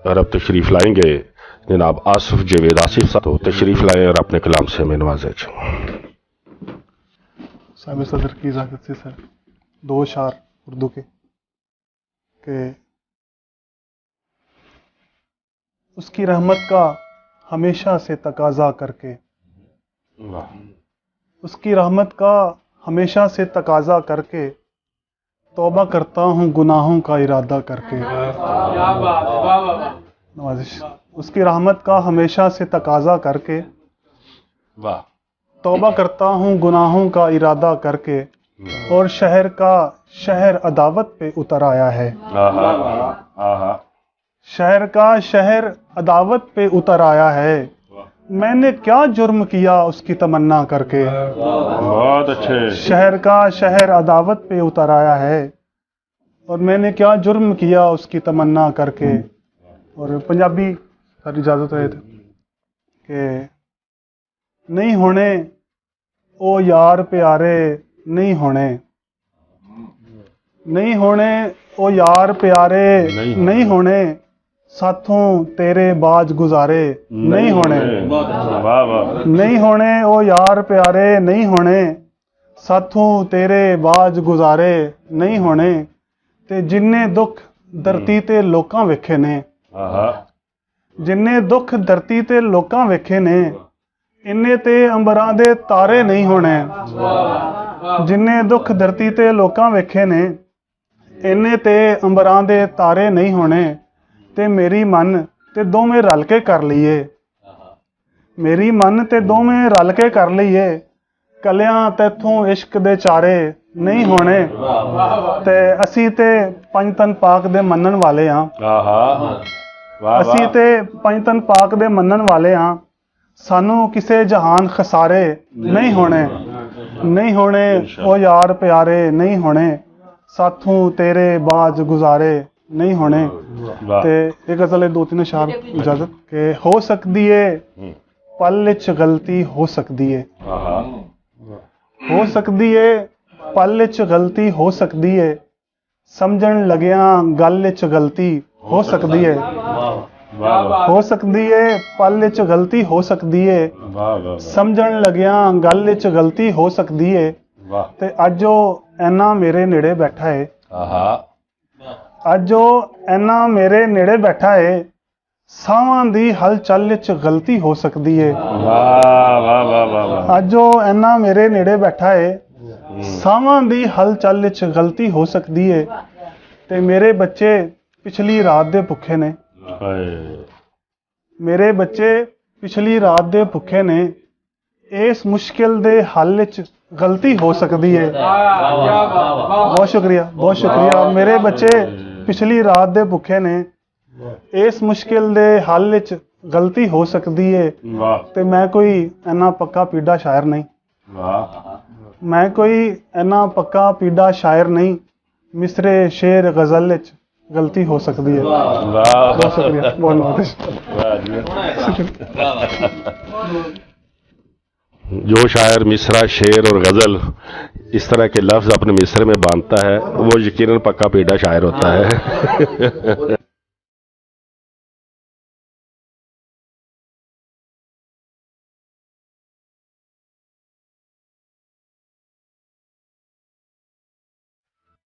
और अब तशरीफ़ लाएंगे जनाब आसिफ जावेद आसिफ साहब, तो तशरीफ़ लाए और अपने कलाम से हमें नवाजे। साहिब सदर की इजाज़त से सर दो अशार उर्दू के उसकी रहमत का हमेशा से तकाजा करके, उसकी रहमत का हमेशा से तकाजा करके, तौबा करता हूँ गुनाहों का इरादा करके। नवाजिश। उसकी रहमत का हमेशा से तकाजा करके, वाह, तौबा करता हूँ गुनाहों का इरादा करके, और शहर का शहर अदावत पे उतर आया है। शहर का शहर अदावत पे उतर आया है। मैंने क्या जुर्म किया उसकी तमन्ना करके। बहुत अच्छे। शहर का शहर अदावत पे उतर आया है, और मैंने क्या जुर्म किया उसकी तमन्ना करके। और पंजाबी सर इजाजत रहे थे कि नहीं होने ओ यार प्यारे, नहीं होने, नहीं होने ओ यार प्यारे, नहीं होने, साथों तेरे बाज गुजारे नहीं होने। वाह वाह। नहीं होने ओ यार प्यारे, नहीं होने, साथों तेरे बाज गुजारे नहीं होने। ते जिन्ने दुख धरती ते लोकां वेखे ने, जिन्ने दुख धरती ते लोकां वेखे ने, इन्ने ते अंबरां दे तारे नहीं होने। जिन्ने दुख धरती ते लोकां वेखे ने, इन्ने ते अंबरां दे तारे नहीं होने। ते मेरी मन ते दोवें रल के कर लईए, मेरी मन ते दोवें रल के कर लईए, कलियां तैथों इश्क दे चारे नहीं होने। ते असी ते पंज तन पाक दे मनन वाले हाँ, असी ते पंज तन पाक दे मनन वाले हाँ। सानू किसे जहान खसारे नहीं होने, नहीं होने ओ यार प्यारे, नहीं होने, साथों तेरे बाज गुजारे नहीं होने। ते एक गज़ल दो तीन अशार इजाजत के हो सकती है पल विच गलती हो सकती है, हो सकती है पल विच गलती हो सकती है, समझण लग्या गल विच गलती हो सकती है। हो सकती है पल विच गलती हो सकती है, समझण लग्या गल विच गलती हो सकती है। ते अज ओ ऐना मेरे नेड़े बैठा है, अज ओ ऐना मेरे नेड़े बैठा है, सावां दी हलचल विच गलती हो सकती है। अज ओ ऐना मेरे नेड़े बैठा है, सावां दी हलचल विच गलती हो सकती है। ते मेरे बच्चे पिछली रात दे भुखे ने, मेरे बच्चे पिछली रात दे भुखे ने, इस मुश्किल दे हल विच गलती हो सकती है। बहुत शुक्रिया, बहुत शुक्रिया। मेरे बच्चे पिछली रात दे भुखे ने, इस मुश्किल दे हल विच गलती हो सकती है। ते मैं कोई इन्ना पक्का पीड़ा शायर नहीं, मैं कोई इन्ना पक्का पीड़ा शायर नहीं, मिसरे शेर गज़ल विच गलती हो सकती है। बहुत शुक्रिया, बहुत जो शायर मिसरा, शेर और गज़ल इस तरह के लफ्ज़ अपने मिसरे में बांधता है, वो यकीनन पक्का पीड़ा शायर होता है।